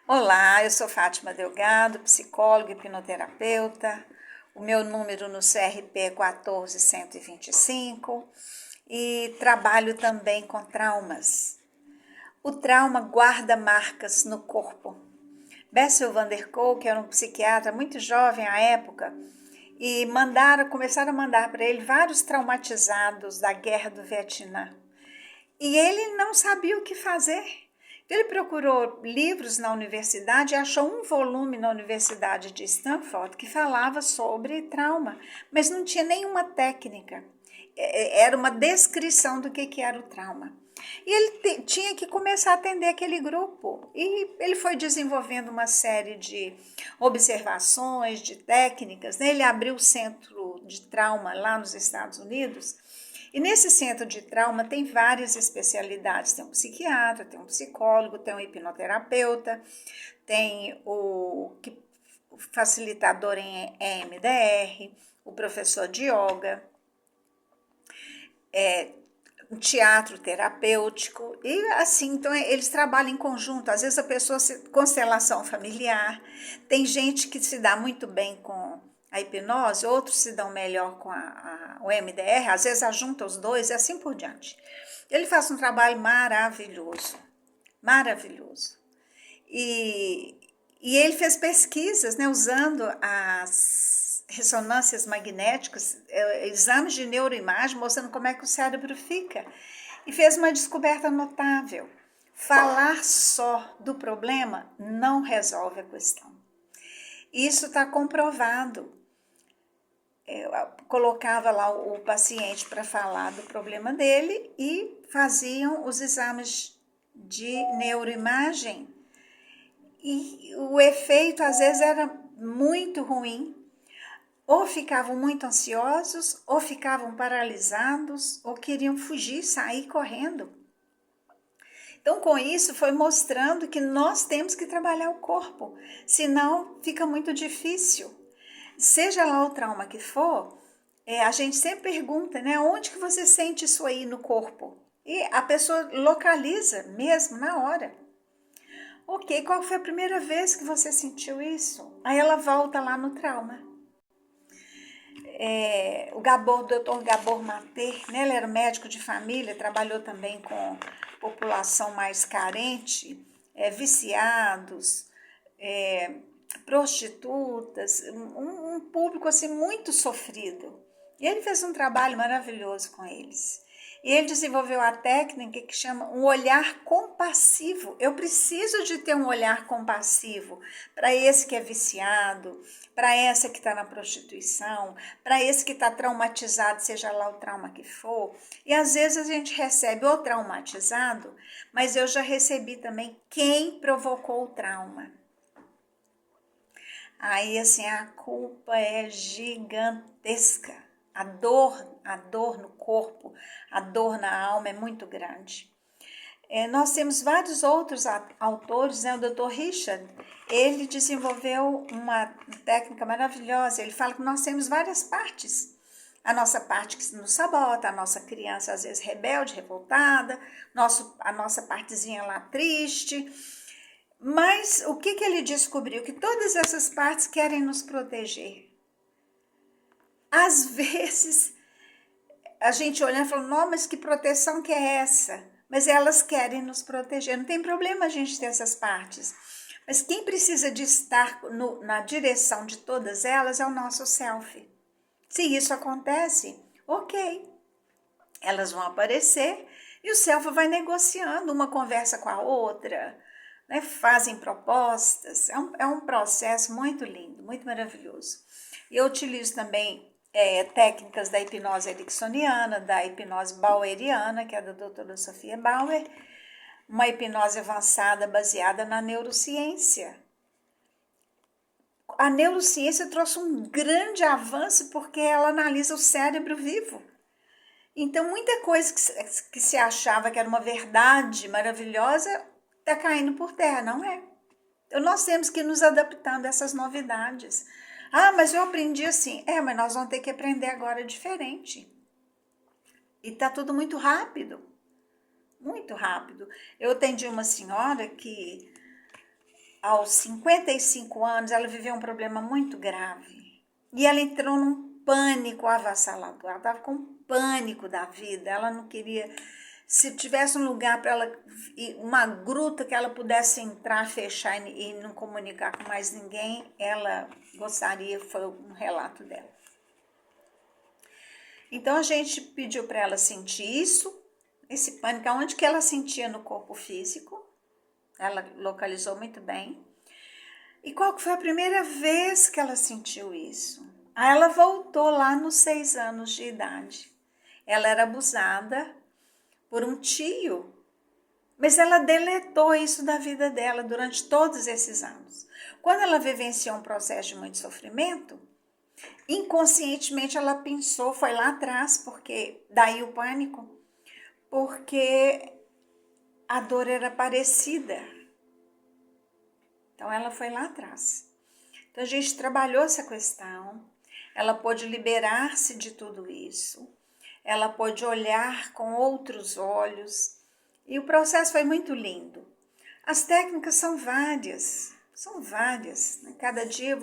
Olá, eu sou Fátima Delgado, psicóloga e hipnoterapeuta. O meu número no CRP é 14125 e trabalho também com traumas. O trauma guarda marcas no corpo. Bessel van der Kolk, que era um psiquiatra muito jovem à época, e começaram a mandar para ele vários traumatizados da guerra do Vietnã. E ele não sabia o que fazer. Ele procurou livros na universidade e achou um volume na Universidade de Stanford que falava sobre trauma, mas não tinha nenhuma técnica. Era uma descrição do que era o trauma. E ele tinha que começar a atender aquele grupo. E ele foi desenvolvendo uma série de observações, de técnicas, né? Ele abriu o centro de trauma lá nos Estados Unidos. E nesse centro de trauma tem várias especialidades. Tem um psiquiatra, tem um psicólogo, tem um hipnoterapeuta, tem o facilitador em EMDR, o professor de yoga, um teatro terapêutico. E assim, então eles trabalham em conjunto. Às vezes a pessoa, constelação familiar, tem gente que se dá muito bem com a hipnose, outros se dão melhor com o MDR, às vezes ajunta os dois e assim por diante. Ele faz um trabalho maravilhoso, maravilhoso. E ele fez pesquisas, né, usando as ressonâncias magnéticas, exames de neuroimagem, mostrando como é que o cérebro fica. E fez uma descoberta notável. Falar só do problema não resolve a questão. Isso está comprovado. Eu colocava lá o paciente para falar do problema dele e faziam os exames de neuroimagem. E o efeito às vezes era muito ruim. Ou ficavam muito ansiosos, ou ficavam paralisados, ou queriam fugir, sair correndo. Então, com isso, foi mostrando que nós temos que trabalhar o corpo, senão fica muito difícil. Seja lá o trauma que for, a gente sempre pergunta, né? Onde que você sente isso aí no corpo? E a pessoa localiza mesmo na hora. Ok, qual foi a primeira vez que você sentiu isso? Aí ela volta lá no trauma. O Dr. Gabor Maté, né, ele era médico de família, trabalhou também com população mais carente, viciados, prostitutas, um público assim muito sofrido. E ele fez um trabalho maravilhoso com eles. E ele desenvolveu a técnica que chama um olhar compassivo. Eu preciso de ter um olhar compassivo para esse que é viciado, para essa que está na prostituição, para esse que está traumatizado, seja lá o trauma que for. E às vezes a gente recebe o traumatizado, mas eu já recebi também quem provocou o trauma. Aí assim, a culpa é gigantesca. A dor no corpo, a dor na alma é muito grande. Nós temos vários outros autores, né? O Dr. Richard, ele desenvolveu uma técnica maravilhosa. Ele fala que nós temos várias partes. A nossa parte que nos sabota, a nossa criança às vezes rebelde, revoltada, a nossa partezinha lá triste. Mas o que ele descobriu? Que todas essas partes querem nos proteger. Às vezes, a gente olha e fala, não, mas que proteção que é essa? Mas elas querem nos proteger. Não tem problema a gente ter essas partes. Mas quem precisa de estar na direção de todas elas é o nosso self. Se isso acontece, ok. Elas vão aparecer e o self vai negociando uma conversa com a outra, né? Fazem propostas. É um processo muito lindo, muito maravilhoso. Eu utilizo também técnicas da hipnose ericksoniana, da hipnose baueriana, que é da doutora Sofia Bauer, uma hipnose avançada baseada na neurociência. A neurociência trouxe um grande avanço porque ela analisa o cérebro vivo. Então, muita coisa que se achava que era uma verdade maravilhosa está caindo por terra, não é? Então, nós temos que ir nos adaptando a essas novidades. Ah, mas eu aprendi assim. Mas nós vamos ter que aprender agora diferente. E tá tudo muito rápido. Muito rápido. Eu atendi uma senhora que aos 55 anos, ela viveu um problema muito grave. E ela entrou num pânico avassalador. Ela estava com pânico da vida. Ela não queria... Se tivesse um lugar para ela, uma gruta que ela pudesse entrar, fechar e não comunicar com mais ninguém, ela gostaria, foi um relato dela. Então a gente pediu para ela sentir isso, esse pânico, onde que ela sentia no corpo físico, ela localizou muito bem. E qual que foi a primeira vez que ela sentiu isso? Aí ela voltou lá nos 6 anos de idade. Ela era abusada por um tio, mas ela deletou isso da vida dela durante todos esses anos. Quando ela vivenciou um processo de muito sofrimento, inconscientemente ela pensou, foi lá atrás, porque daí o pânico, porque a dor era parecida. Então ela foi lá atrás. Então a gente trabalhou essa questão, ela pôde liberar-se de tudo isso, ela pôde olhar com outros olhos e o processo foi muito lindo. As técnicas são várias. Né? Cada dia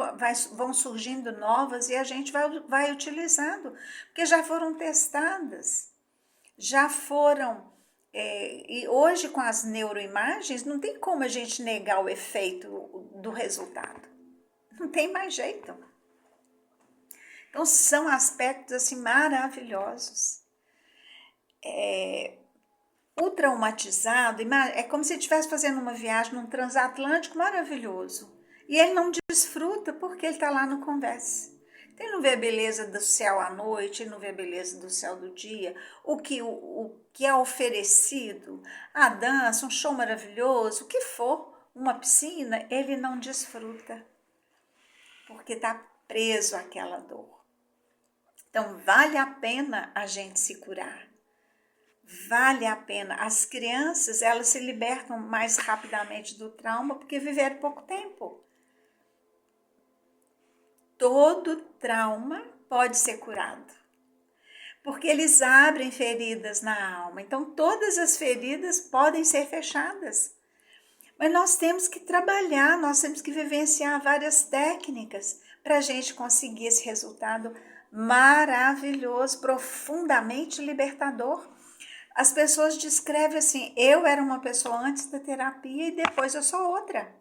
vão surgindo novas e a gente vai utilizando, porque já foram testadas, já foram... e hoje com as neuroimagens não tem como a gente negar o efeito do resultado. Não tem mais jeito. Então são aspectos assim maravilhosos. O traumatizado é como se ele estivesse fazendo uma viagem num transatlântico maravilhoso. E ele não desfruta porque ele está lá no converse. Ele não vê a beleza do céu à noite, ele não vê a beleza do céu do dia, o que é oferecido, a dança, um show maravilhoso, o que for, uma piscina, ele não desfruta, porque está preso àquela dor. Então, vale a pena a gente se curar. Vale a pena. As crianças, elas se libertam mais rapidamente do trauma porque viveram pouco tempo. Todo trauma pode ser curado, porque eles abrem feridas na alma. Então, todas as feridas podem ser fechadas. Mas nós temos que trabalhar, nós temos que vivenciar várias técnicas para a gente conseguir esse resultado maravilhoso, profundamente libertador. As pessoas descrevem assim, eu era uma pessoa antes da terapia e depois eu sou outra.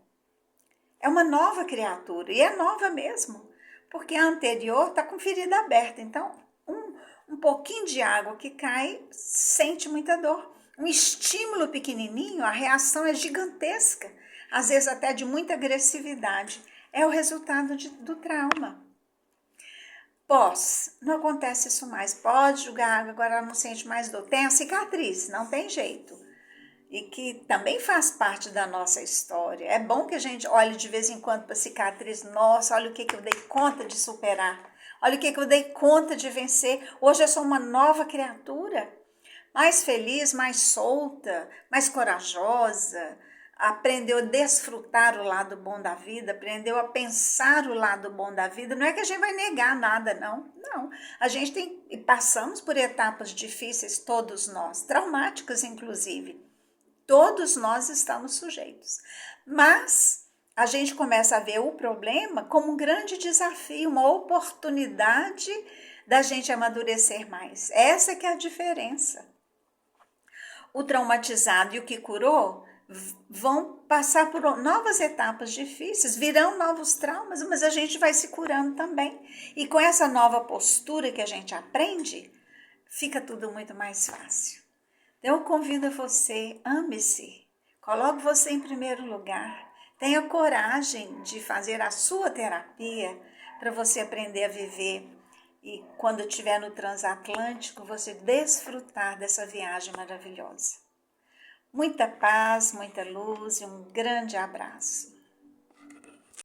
É uma nova criatura, e é nova mesmo. Porque a anterior está com ferida aberta. Então, um pouquinho de água que cai, sente muita dor. Um estímulo pequenininho, a reação é gigantesca. Às vezes até de muita agressividade. É o resultado do trauma. Não acontece isso mais. Pode jogar água, agora ela não sente mais dor. Tem a cicatriz, não tem jeito. E que também faz parte da nossa história. É bom que a gente olhe de vez em quando para a cicatriz. Nossa, olha o que eu dei conta de superar. Olha o que eu dei conta de vencer. Hoje eu sou uma nova criatura. Mais feliz, mais solta, mais corajosa. Aprendeu a desfrutar o lado bom da vida. Aprendeu a pensar o lado bom da vida. Não é que a gente vai negar nada, não. Não. A gente passamos por etapas difíceis, todos nós. Traumáticas, inclusive. Todos nós estamos sujeitos. Mas a gente começa a ver o problema como um grande desafio, uma oportunidade da gente amadurecer mais. Essa que é a diferença. O traumatizado e o que curou vão passar por novas etapas difíceis, virão novos traumas, mas a gente vai se curando também. E com essa nova postura que a gente aprende, fica tudo muito mais fácil. Então, eu convido você, ame-se, coloque você em primeiro lugar, tenha coragem de fazer a sua terapia para você aprender a viver e quando estiver no transatlântico, você desfrutar dessa viagem maravilhosa. Muita paz, muita luz e um grande abraço.